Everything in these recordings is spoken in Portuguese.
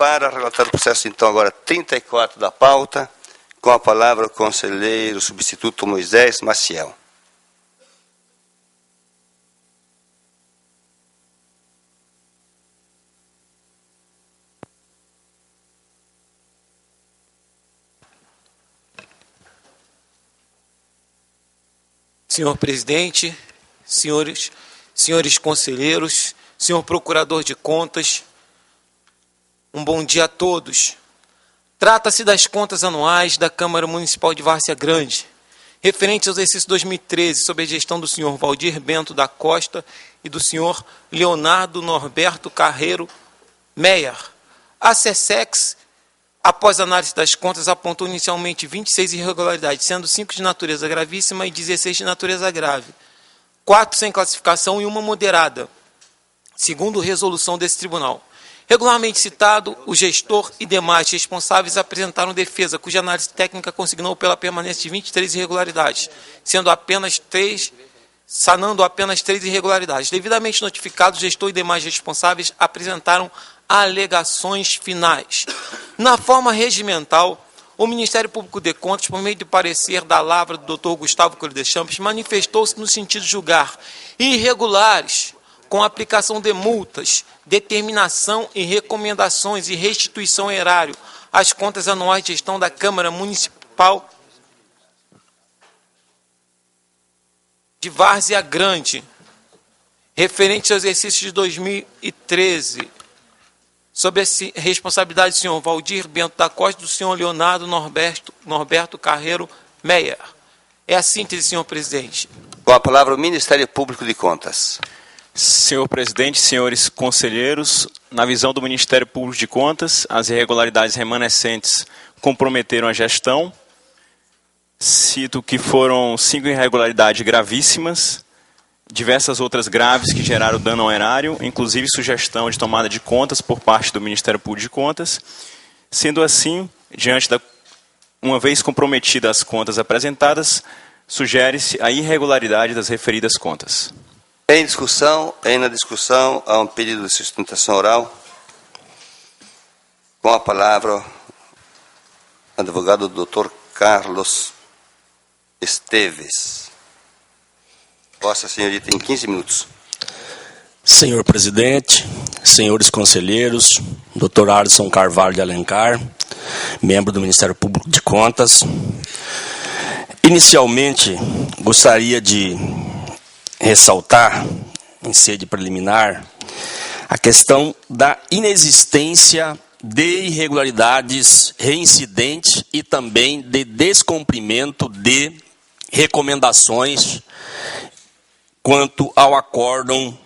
Para relatar o processo, então, agora 34 da pauta, com a palavra o conselheiro substituto Moisés Maciel. Senhor presidente, senhores conselheiros, senhor procurador de contas, um bom dia a todos. Trata-se das contas anuais da Câmara Municipal de Várzea Grande, referente ao exercício 2013, sob a gestão do senhor Valdir Bento da Costa e do senhor Leonardo Norberto Carreiro Meyer. A SESEX, após análise das contas, apontou inicialmente 26 irregularidades, sendo 5 de natureza gravíssima e 16 de natureza grave, 4 sem classificação e 1 moderada, segundo resolução desse tribunal. Regularmente citado, o gestor e demais responsáveis apresentaram defesa, cuja análise técnica consignou pela permanência de 23 irregularidades, sanando apenas 3 irregularidades. Devidamente notificados, o gestor e demais responsáveis apresentaram alegações finais. Na forma regimental, o Ministério Público de Contas, por meio de parecer da lavra do Dr. Gustavo Coelho de Champs, manifestou-se no sentido de julgar irregulares com aplicação de multas, determinação e recomendações e restituição erário às contas anuais de gestão da Câmara Municipal de Várzea Grande, referente ao exercício de 2013, sob a responsabilidade do senhor Valdir Bento da Costa e do senhor Leonardo Norberto Carreiro Meyer. É a síntese, senhor presidente. Com a palavra o Ministério Público de Contas. Senhor presidente, senhores conselheiros, na visão do Ministério Público de Contas, as irregularidades remanescentes comprometeram a gestão. Cito que foram 5 irregularidades gravíssimas, diversas outras graves que geraram dano ao erário, inclusive sugestão de tomada de contas por parte do Ministério Público de Contas. Sendo assim, uma vez comprometidas as contas apresentadas, sugere-se a irregularidade das referidas contas. Em na discussão, há um pedido de sustentação oral. Com a palavra, o advogado Dr. Carlos Esteves. Vossa Senhoria tem 15 minutos. Senhor presidente, senhores conselheiros, Dr. Alisson Carvalho de Alencar, membro do Ministério Público de Contas. Inicialmente, gostaria de ressaltar, em sede preliminar, a questão da inexistência de irregularidades reincidentes e também de descumprimento de recomendações quanto ao acórdão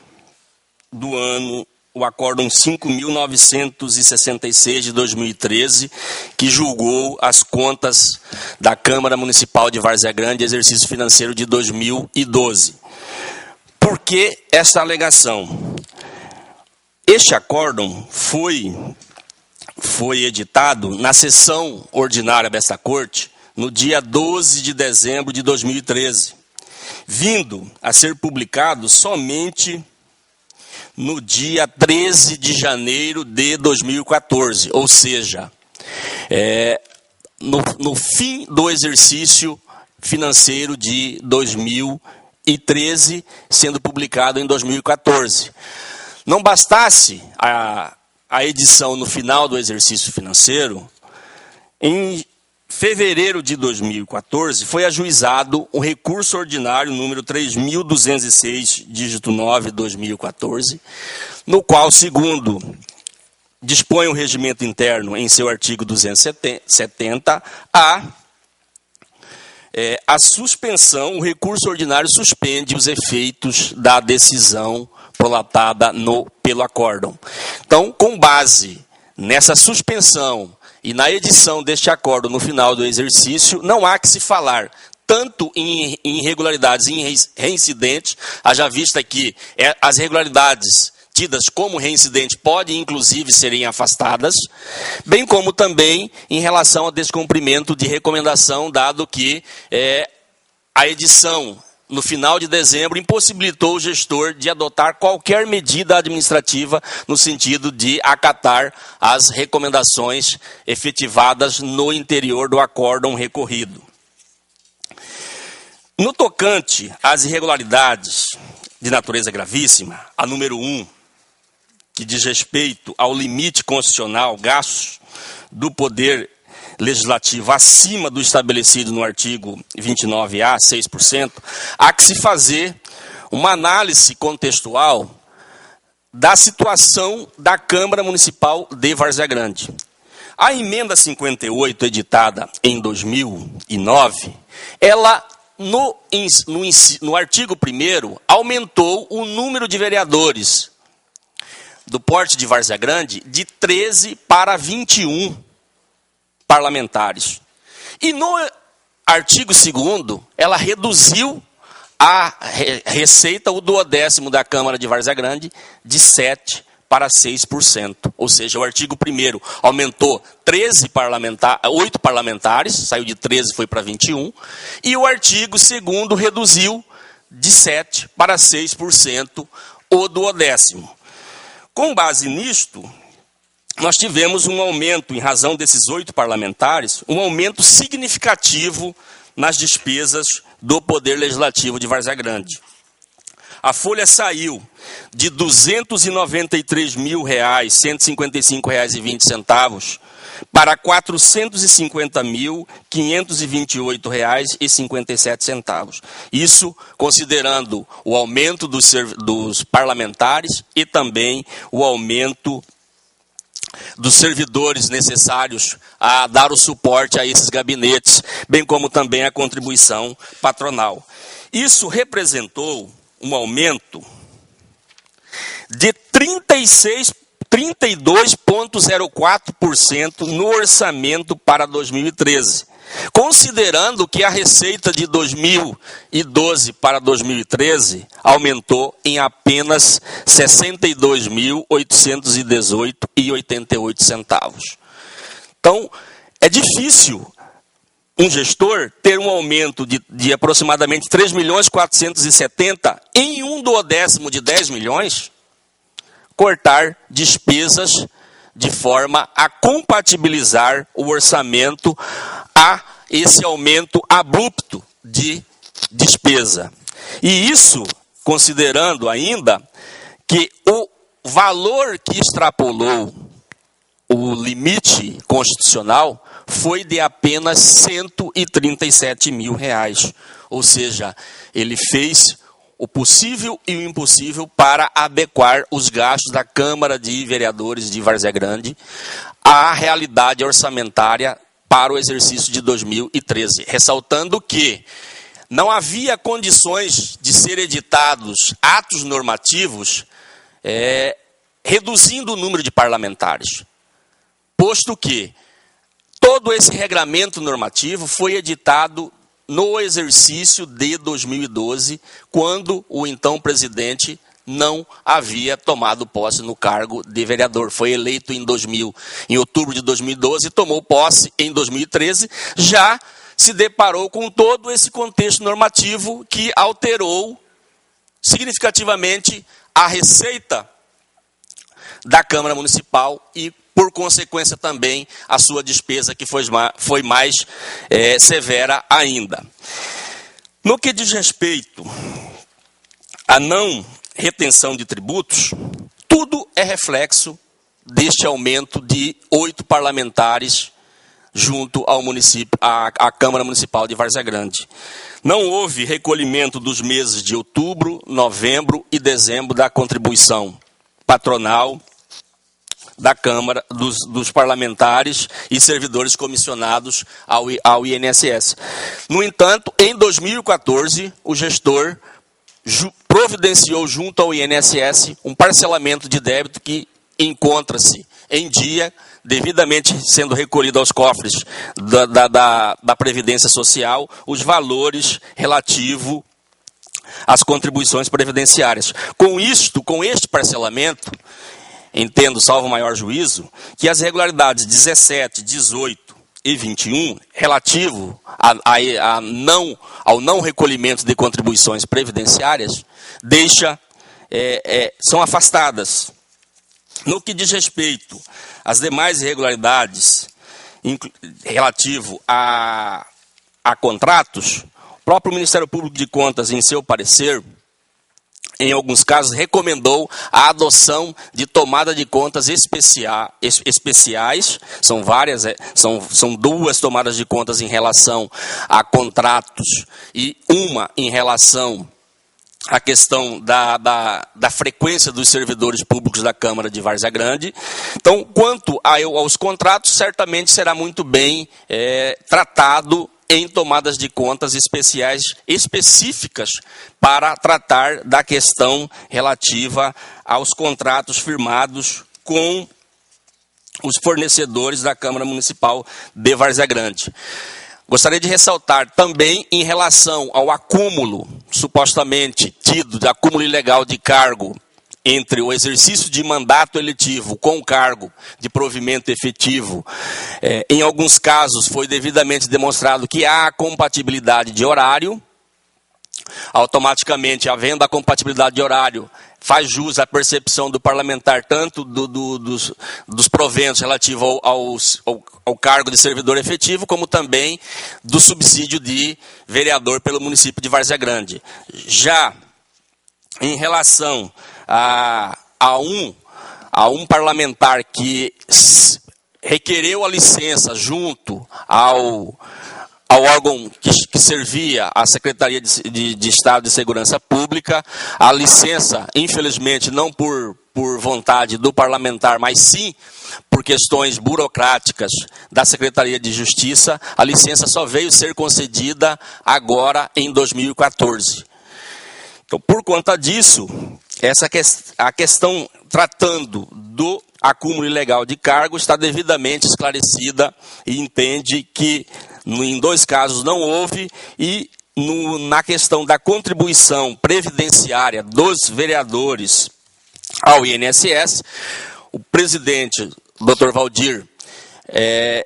do ano, o acórdão 5.966 de 2013, que julgou as contas da Câmara Municipal de Várzea Grande, exercício financeiro de 2012. Por que essa alegação? Este acórdão foi editado na sessão ordinária desta Corte no dia 12 de dezembro de 2013, vindo a ser publicado somente no dia 13 de janeiro de 2014, ou seja, no fim do exercício financeiro de 2013, sendo publicado em 2014. Não bastasse a edição no final do exercício financeiro, em fevereiro de 2014, foi ajuizado o recurso ordinário número 3.206, dígito 9, 2014, no qual, segundo dispõe o regimento interno em seu artigo 270, a suspensão, o recurso ordinário suspende os efeitos da decisão prolatada pelo acórdão. Então, com base nessa suspensão e na edição deste acórdão no final do exercício, não há que se falar tanto em irregularidades e em reincidentes, haja vista que as irregularidades tidas como reincidentes podem, inclusive, serem afastadas, bem como também em relação ao descumprimento de recomendação, dado que a edição no final de dezembro, impossibilitou o gestor de adotar qualquer medida administrativa no sentido de acatar as recomendações efetivadas no interior do acórdão recorrido. No tocante às irregularidades de natureza gravíssima, a número 1, que diz respeito ao limite constitucional gastos do Poder Legislativo acima do estabelecido no artigo 29A, 6%, há que se fazer uma análise contextual da situação da Câmara Municipal de Várzea Grande. A emenda 58, editada em 2009, ela, no artigo 1º, aumentou o número de vereadores do porte de Várzea Grande de 13 para 21 parlamentares. E no artigo 2º, ela reduziu a receita, o duodécimo da Câmara de Várzea Grande, de 7% para 6%. Ou seja, o artigo 1º aumentou 8 parlamentares, saiu de 13 foi para 21, e o artigo 2º reduziu de 7% para 6% o duodécimo. Com base nisto, nós tivemos um aumento, em razão desses 8 parlamentares, um aumento significativo nas despesas do Poder Legislativo de Várzea Grande. A folha saiu de R$ 293.155,20 para R$ 450.528,57. Isso considerando o aumento dos parlamentares e também o aumento dos servidores necessários a dar o suporte a esses gabinetes, bem como também a contribuição patronal. Isso representou um aumento de 32,04% no orçamento para 2013, considerando que a receita de 2012 para 2013 aumentou em apenas R$ 62.818,88. Então, é difícil um gestor ter um aumento de aproximadamente 3.470.000 em um duodécimo de 10 milhões, cortar despesas de forma a compatibilizar o orçamento a esse aumento abrupto de despesa. E isso considerando ainda que o valor que extrapolou o limite constitucional foi de apenas R$ 137.000. Ou seja, ele fez o possível e o impossível para adequar os gastos da Câmara de Vereadores de Várzea Grande à realidade orçamentária para o exercício de 2013. Ressaltando que não havia condições de ser editados atos normativos reduzindo o número de parlamentares, posto que todo esse regramento normativo foi editado no exercício de 2012, quando o então presidente não havia tomado posse no cargo de vereador. Foi eleito em outubro de 2012 e tomou posse em 2013, já se deparou com todo esse contexto normativo que alterou significativamente a receita da Câmara Municipal e, por consequência, também a sua despesa, que foi mais severa ainda. No que diz respeito à não retenção de tributos, tudo é reflexo deste aumento de 8 parlamentares junto ao município, à Câmara Municipal de Várzea Grande. Não houve recolhimento dos meses de outubro, novembro e dezembro da contribuição patronal da Câmara, dos parlamentares e servidores comissionados ao INSS. No entanto, em 2014, o gestor providenciou junto ao INSS um parcelamento de débito que encontra-se em dia, devidamente sendo recolhido aos cofres da Previdência Social, os valores relativos às contribuições previdenciárias. Com este parcelamento, entendo, salvo maior juízo, que as irregularidades 17, 18 2021, relativo ao não recolhimento de contribuições previdenciárias, são afastadas. No que diz respeito às demais irregularidades relativo a contratos, o próprio Ministério Público de Contas, em seu parecer, em alguns casos, recomendou a adoção de tomada de contas especiais. São várias, são 2 tomadas de contas em relação a contratos e uma em relação à questão da frequência dos servidores públicos da Câmara de Várzea Grande. Então, quanto aos contratos, certamente será muito bem tratado em tomadas de contas específicas para tratar da questão relativa aos contratos firmados com os fornecedores da Câmara Municipal de Várzea Grande. Gostaria de ressaltar também em relação ao acúmulo, supostamente tido, de acúmulo ilegal de cargo entre o exercício de mandato eletivo com o cargo de provimento efetivo. Em alguns casos foi devidamente demonstrado que há compatibilidade de horário. Automaticamente, havendo a compatibilidade de horário, faz jus à percepção do parlamentar, tanto dos proventos relativos ao cargo de servidor efetivo, como também do subsídio de vereador pelo município de Várzea Grande. Já em relação a um parlamentar que requereu a licença junto ao órgão que servia a Secretaria de Estado de Segurança Pública, a licença, infelizmente, não por vontade do parlamentar, mas sim por questões burocráticas da Secretaria de Justiça, a licença só veio ser concedida agora em 2014. Então, por conta disso, a questão tratando do acúmulo ilegal de cargo está devidamente esclarecida e entende que em 2 casos não houve e na questão da contribuição previdenciária dos vereadores ao INSS, o presidente, Dr. Valdir,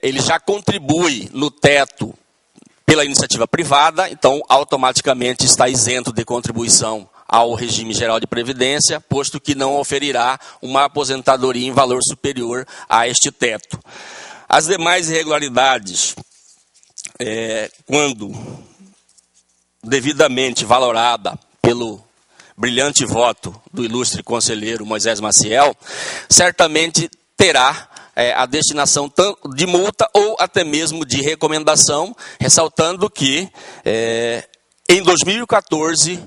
ele já contribui no teto pela iniciativa privada, então automaticamente está isento de contribuição ao regime geral de previdência, posto que não oferirá uma aposentadoria em valor superior a este teto. As demais irregularidades, quando devidamente valorada pelo brilhante voto do ilustre conselheiro Moisés Maciel, certamente terá a destinação de multa ou até mesmo de recomendação, ressaltando que em 2014,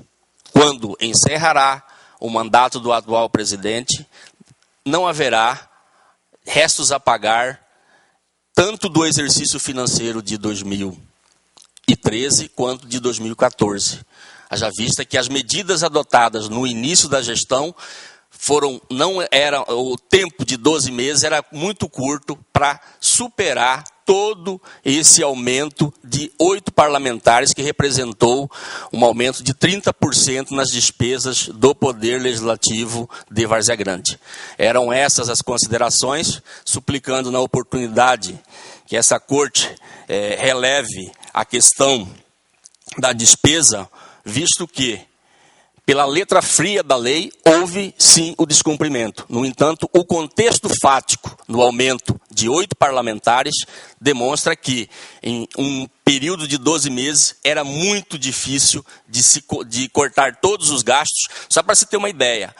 quando encerrará o mandato do atual presidente, não haverá restos a pagar tanto do exercício financeiro de 2013 quanto de 2014. Haja vista que as medidas adotadas no início da gestão o tempo de 12 meses era muito curto para superar todo esse aumento de 8 parlamentares, que representou um aumento de 30% nas despesas do Poder Legislativo de Várzea Grande. Eram essas as considerações, suplicando na oportunidade que essa corte releve a questão da despesa, visto que, pela letra fria da lei, houve sim o descumprimento. No entanto, o contexto fático no aumento de 8 parlamentares demonstra que, em um período de 12 meses, era muito difícil de cortar todos os gastos. Só para se ter uma ideia,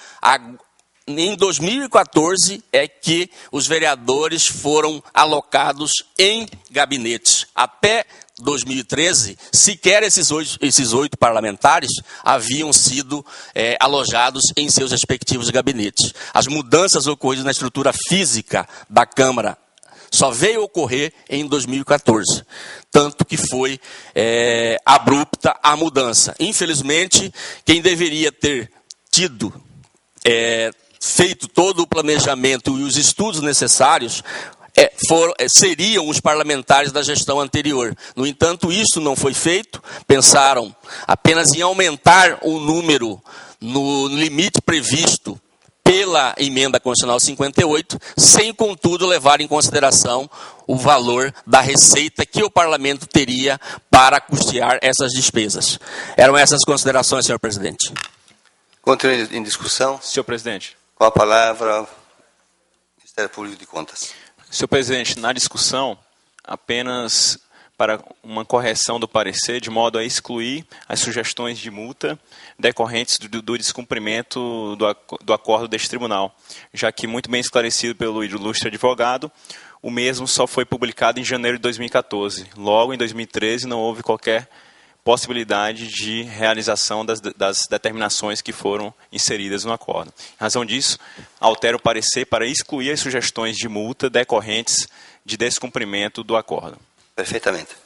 em 2014 é que os vereadores foram alocados em gabinetes. Até 2013, sequer esses 8 parlamentares haviam sido alojados em seus respectivos gabinetes. As mudanças ocorridas na estrutura física da Câmara só veio ocorrer em 2014, tanto que foi abrupta a mudança. Infelizmente, quem deveria ter tido feito todo o planejamento e os estudos necessários seriam os parlamentares da gestão anterior. No entanto, isso não foi feito. Pensaram apenas em aumentar o número no limite previsto pela emenda constitucional 58, sem, contudo, levar em consideração o valor da receita que o parlamento teria para custear essas despesas. Eram essas considerações, senhor presidente. Continue em discussão. Senhor presidente. Com a palavra, Ministério Público de Contas. Senhor presidente, na discussão, apenas para uma correção do parecer, de modo a excluir as sugestões de multa decorrentes do descumprimento do acordo deste tribunal, já que, muito bem esclarecido pelo ilustre advogado, o mesmo só foi publicado em janeiro de 2014. Logo, em 2013, não houve qualquer possibilidade de realização das determinações que foram inseridas no acordo. Em razão disso, altero o parecer para excluir as sugestões de multa decorrentes de descumprimento do acordo. Perfeitamente.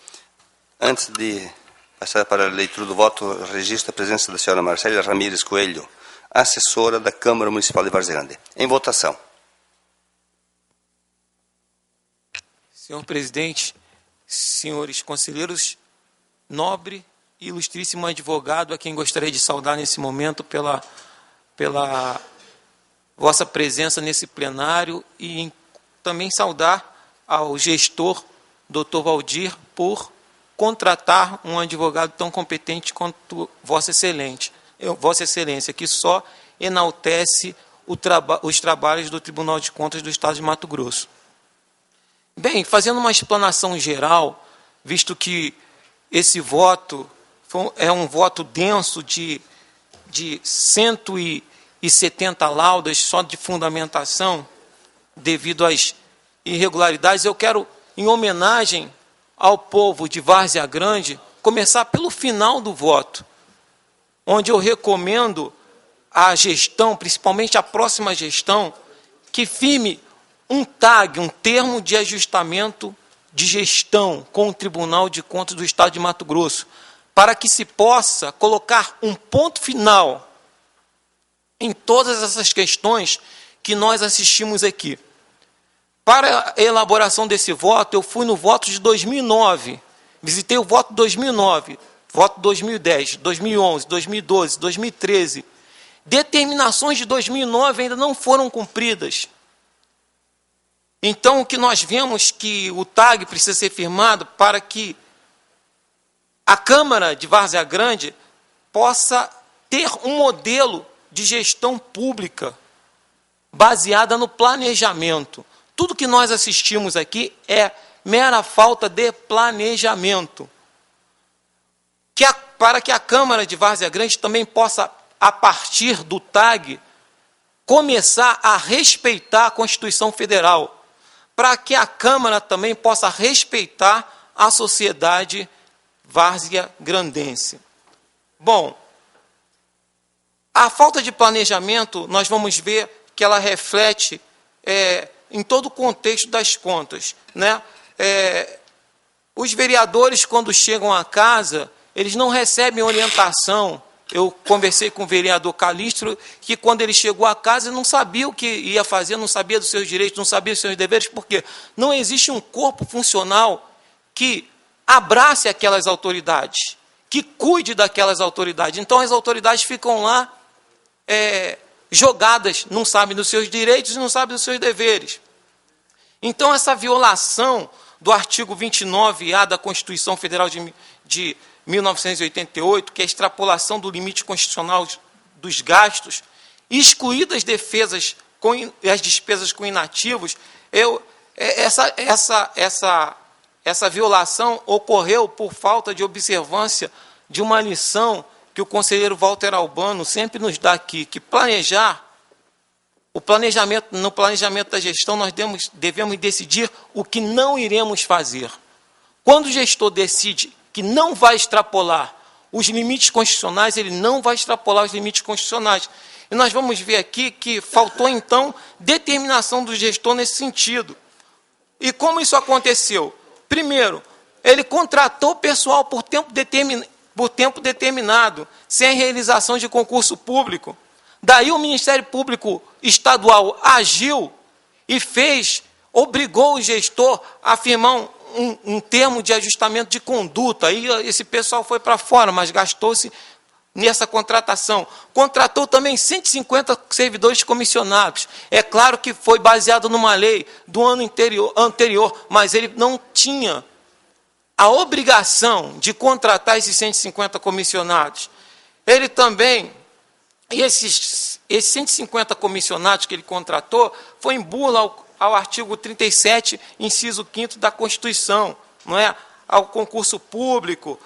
Antes de passar para a leitura do voto, registro a presença da senhora Marcela Ramírez Coelho, assessora da Câmara Municipal de Várzea Grande. Em votação. Senhor presidente, senhores conselheiros, nobre e ilustríssimo advogado, a quem gostaria de saudar nesse momento pela vossa presença nesse plenário e também saudar ao gestor, Dr. Valdir, por contratar um advogado tão competente quanto Vossa Excelência, que só enaltece os trabalhos do Tribunal de Contas do Estado de Mato Grosso. Bem, fazendo uma explanação geral, visto que esse voto é um voto denso de 170 laudas só de fundamentação, devido às irregularidades, eu quero, em homenagem ao povo de Várzea Grande, começar pelo final do voto, onde eu recomendo à gestão, principalmente à próxima gestão, que firme um TAG, um termo de ajustamento de gestão com o Tribunal de Contas do Estado de Mato Grosso, para que se possa colocar um ponto final em todas essas questões que nós assistimos aqui. Para a elaboração desse voto, eu fui no voto de 2009, visitei o voto de 2009, voto de 2010, 2011, 2012, 2013. Determinações de 2009 ainda não foram cumpridas. Então, o que nós vemos que o TAG precisa ser firmado para que a Câmara de Várzea Grande possa ter um modelo de gestão pública baseada no planejamento. Tudo que nós assistimos aqui é mera falta de planejamento. Para que a Câmara de Várzea Grande também possa, a partir do TAG, começar a respeitar a Constituição Federal, para que a Câmara também possa respeitar a sociedade várzea-grandense. Bom, a falta de planejamento, nós vamos ver que ela reflete em todo o contexto das contas, né? Os vereadores, quando chegam à casa, eles não recebem orientação. Eu conversei com o vereador Calixto, que quando ele chegou à casa, não sabia o que ia fazer, não sabia dos seus direitos, não sabia dos seus deveres, porque não existe um corpo funcional que abrace aquelas autoridades, que cuide daquelas autoridades. Então, as autoridades ficam lá jogadas, não sabem dos seus direitos e não sabem dos seus deveres. Então, essa violação do artigo 29A da Constituição Federal de 1988, que é a extrapolação do limite constitucional dos gastos, excluídas as despesas com inativos, essa violação ocorreu por falta de observância de uma lição que o conselheiro Walter Albano sempre nos dá aqui, que no planejamento da gestão, nós devemos decidir o que não iremos fazer. Quando o gestor decide que não vai extrapolar os limites constitucionais, ele não vai extrapolar os limites constitucionais. E nós vamos ver aqui que faltou, então, determinação do gestor nesse sentido. E como isso aconteceu? Primeiro, ele contratou pessoal por tempo determinado, sem realização de concurso público. Daí o Ministério Público Estadual agiu e obrigou o gestor a firmar um termo de ajustamento de conduta. Aí esse pessoal foi para fora, mas gastou-se nessa contratação. Contratou também 150 servidores comissionados. É claro que foi baseado numa lei do ano anterior, mas ele não tinha a obrigação de contratar esses 150 comissionados. Ele também, esses 150 comissionados que ele contratou, foi em bula ao artigo 37, inciso 5º da Constituição, não é? Ao concurso público,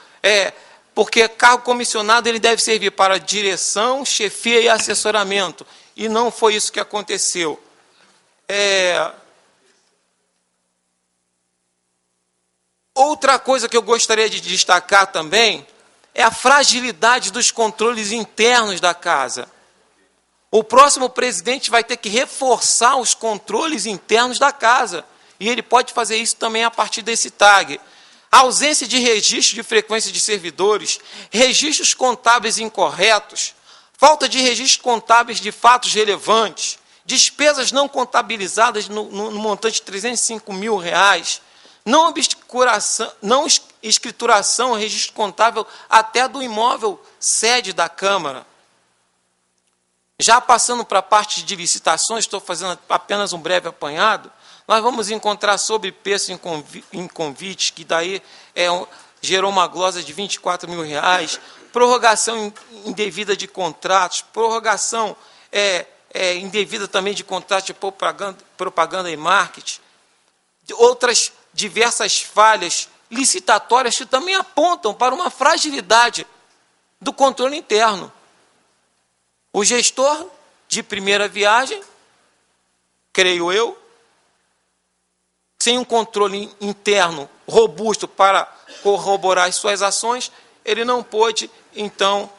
porque cargo comissionado ele deve servir para direção, chefia e assessoramento, e não foi isso que aconteceu. Outra coisa que eu gostaria de destacar também é a fragilidade dos controles internos da casa. O próximo presidente vai ter que reforçar os controles internos da casa, e ele pode fazer isso também a partir desse tag. A ausência de registro de frequência de servidores, registros contábeis incorretos, falta de registros contábeis de fatos relevantes, despesas não contabilizadas no montante de R$305 mil, não escrituração, registro contábil até do imóvel sede da Câmara. Já passando para a parte de licitações, estou fazendo apenas um breve apanhado, nós vamos encontrar sobrepreço em convite, que daí gerou uma glosa de R$24 mil, prorrogação indevida de contratos, prorrogação indevida também de contratos de propaganda e marketing, outras diversas falhas licitatórias que também apontam para uma fragilidade do controle interno. O gestor de primeira viagem, creio eu, sem um controle interno robusto para corroborar as suas ações, ele não pôde, então,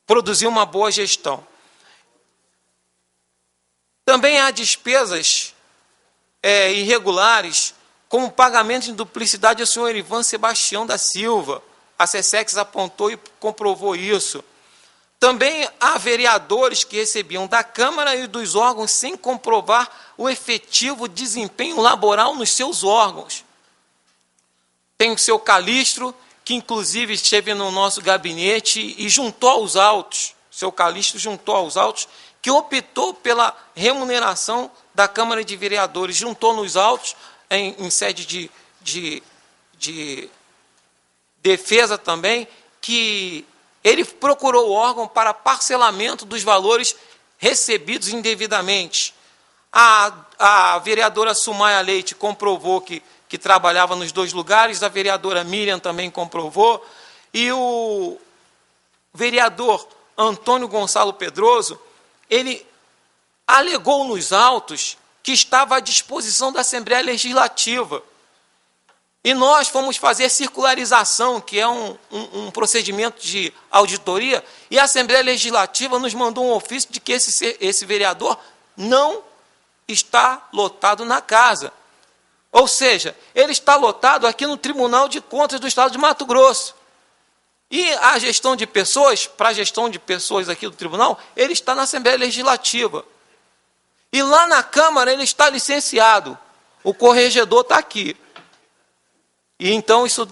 produzir uma boa gestão. Também há despesas irregulares, como pagamento em duplicidade ao senhor Ivan Sebastião da Silva. A SESEX apontou e comprovou isso. Também há vereadores que recebiam da Câmara e dos órgãos sem comprovar o efetivo desempenho laboral nos seus órgãos. Tem o seu Calistro, que inclusive esteve no nosso gabinete e juntou aos autos, seu Calistro juntou aos autos, que optou pela remuneração da Câmara de Vereadores, juntou nos autos, em sede de defesa também, que ele procurou o órgão para parcelamento dos valores recebidos indevidamente. A vereadora Sumaia Leite comprovou que trabalhava nos dois lugares, a vereadora Miriam também comprovou, e o vereador Antônio Gonçalo Pedroso, ele alegou nos autos que estava à disposição da Assembleia Legislativa. E nós fomos fazer circularização, que é um procedimento de auditoria, e a Assembleia Legislativa nos mandou um ofício de que esse vereador não está lotado na casa. Ou seja, ele está lotado aqui no Tribunal de Contas do Estado de Mato Grosso. E a gestão de pessoas, para a gestão de pessoas aqui do tribunal, ele está na Assembleia Legislativa. E lá na Câmara ele está licenciado. O corregedor está aqui. E então, isso,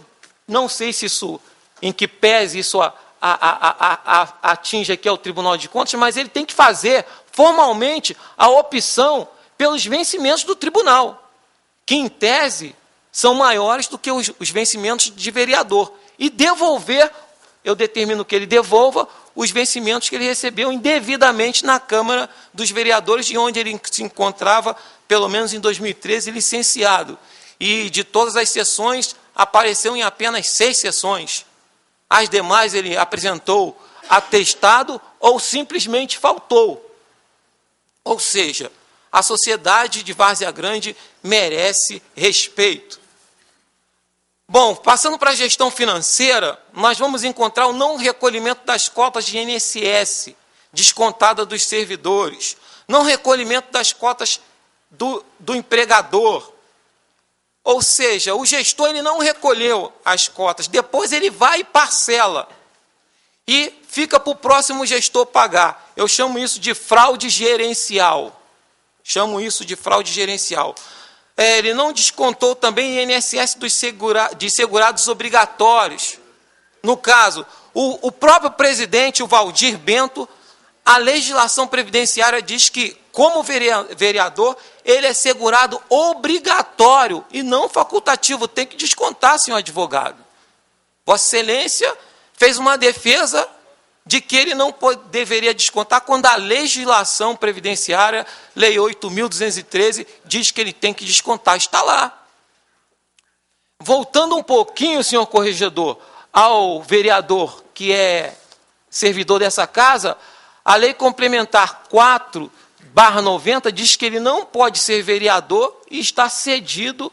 não sei se isso, em que pese isso atinge aqui ao Tribunal de Contas, mas ele tem que fazer formalmente a opção pelos vencimentos do tribunal, que em tese são maiores do que os vencimentos de vereador. E devolver, eu determino que ele devolva os vencimentos que ele recebeu indevidamente na Câmara dos Vereadores, de onde ele se encontrava, pelo menos em 2013, licenciado. E de todas as sessões, apareceu em apenas 6 sessões. As demais ele apresentou atestado ou simplesmente faltou. Ou seja, a sociedade de Várzea Grande merece respeito. Bom, passando para a gestão financeira, nós vamos encontrar o não recolhimento das cotas de INSS, descontada dos servidores, não recolhimento das cotas do empregador. Ou seja, o gestor ele não recolheu as cotas, depois ele vai e parcela. E fica para o próximo gestor pagar. Eu chamo isso de fraude gerencial. Ele não descontou também INSS de segurados obrigatórios. no caso, o próprio presidente, o Valdir Bento, a legislação previdenciária diz que, como vereador, ele é segurado obrigatório e não facultativo. Tem que descontar, senhor advogado. Vossa Excelência fez uma defesa de que ele não deveria descontar quando a legislação previdenciária, Lei 8.213, diz que ele tem que descontar. Está lá. Voltando um pouquinho, senhor corregedor, ao vereador que é servidor dessa casa, a Lei Complementar 4/90 diz que ele não pode ser vereador e está cedido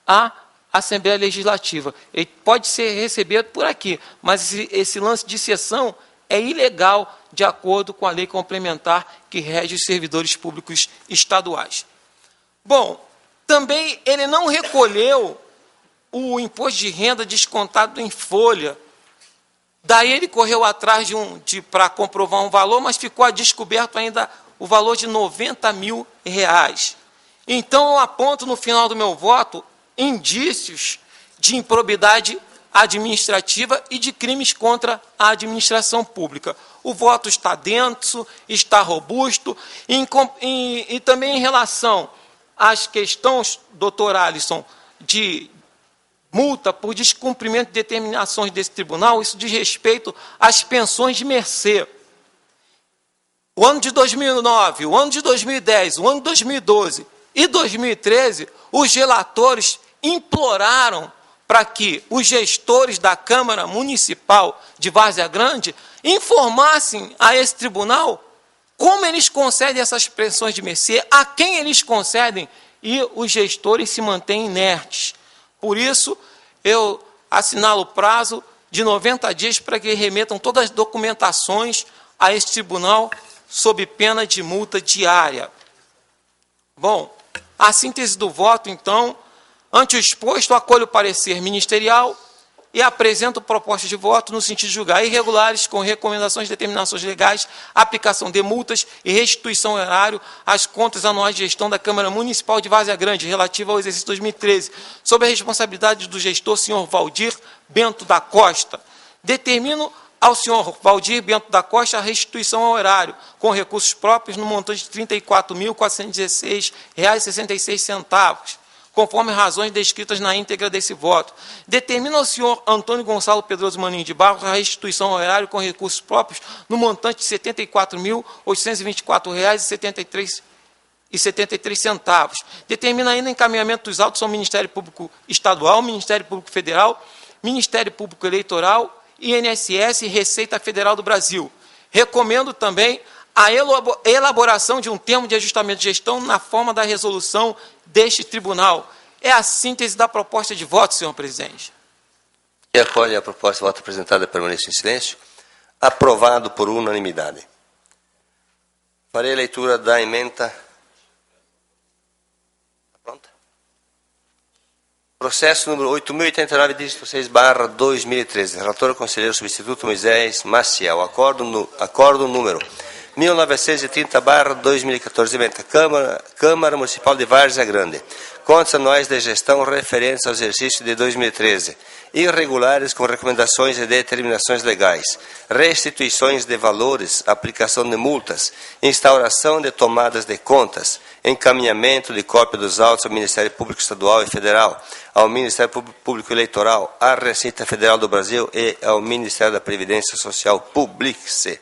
à Assembleia Legislativa. Ele pode ser recebido por aqui, mas esse lance de cessão é ilegal de acordo com a lei complementar que rege os servidores públicos estaduais. Bom, também ele não recolheu o imposto de renda descontado em folha. Daí ele correu atrás para comprovar um valor, mas ficou a descoberto ainda o valor de R$90 mil. Então eu aponto no final do meu voto indícios de improbidade administrativa e de crimes contra a administração pública. O voto está denso, está robusto, e também em relação às questões, doutor Alisson, de multa por descumprimento de determinações desse tribunal, isso diz respeito às pensões de mercê. O ano de 2009, o ano de 2010, o ano de 2012 e 2013, os relatores imploraram para que os gestores da Câmara Municipal de Várzea Grande informassem a esse tribunal como eles concedem essas pensões de mercê, a quem eles concedem, e os gestores se mantêm inertes. Por isso, eu assinalo o prazo de 90 dias para que remetam todas as documentações a esse tribunal sob pena de multa diária. Bom, a síntese do voto, então, ante o exposto, acolho o parecer ministerial e apresento proposta de voto no sentido de julgar irregulares com recomendações de determinações legais, aplicação de multas e restituição horário às contas anuais de gestão da Câmara Municipal de Várzea Grande, relativa ao exercício 2013, sob a responsabilidade do gestor, senhor Valdir Bento da Costa. Determino ao senhor Valdir Bento da Costa a restituição ao horário, com recursos próprios, no montante de R$ 34.416,66, conforme razões descritas na íntegra desse voto. Determina ao senhor Antônio Gonçalo Pedroso Maninho de Barros a restituição ao erário com recursos próprios no montante de R$ 74.824,73. Determina ainda encaminhamento dos autos ao Ministério Público Estadual, Ministério Público Federal, Ministério Público Eleitoral, INSS e Receita Federal do Brasil. Recomendo também a elaboração de um termo de ajustamento de gestão na forma da resolução deste tribunal. É a síntese da proposta de voto, senhor presidente. E acolhe a proposta de voto apresentada, permaneça em silêncio. Aprovado por unanimidade. Farei a leitura da ementa. Pronta? Processo número 8.089, dígito 6/2013. Relator, conselheiro substituto Moisés Maciel. Acordo número 1930/2014, ementa Câmara Municipal de Várzea Grande. Contas anuais de gestão referentes ao exercício de 2013. Irregulares com recomendações e determinações legais. Restituições de valores, aplicação de multas, instauração de tomadas de contas, encaminhamento de cópia dos autos ao Ministério Público Estadual e Federal, ao Ministério Público Eleitoral, à Receita Federal do Brasil e ao Ministério da Previdência Social Publique-se.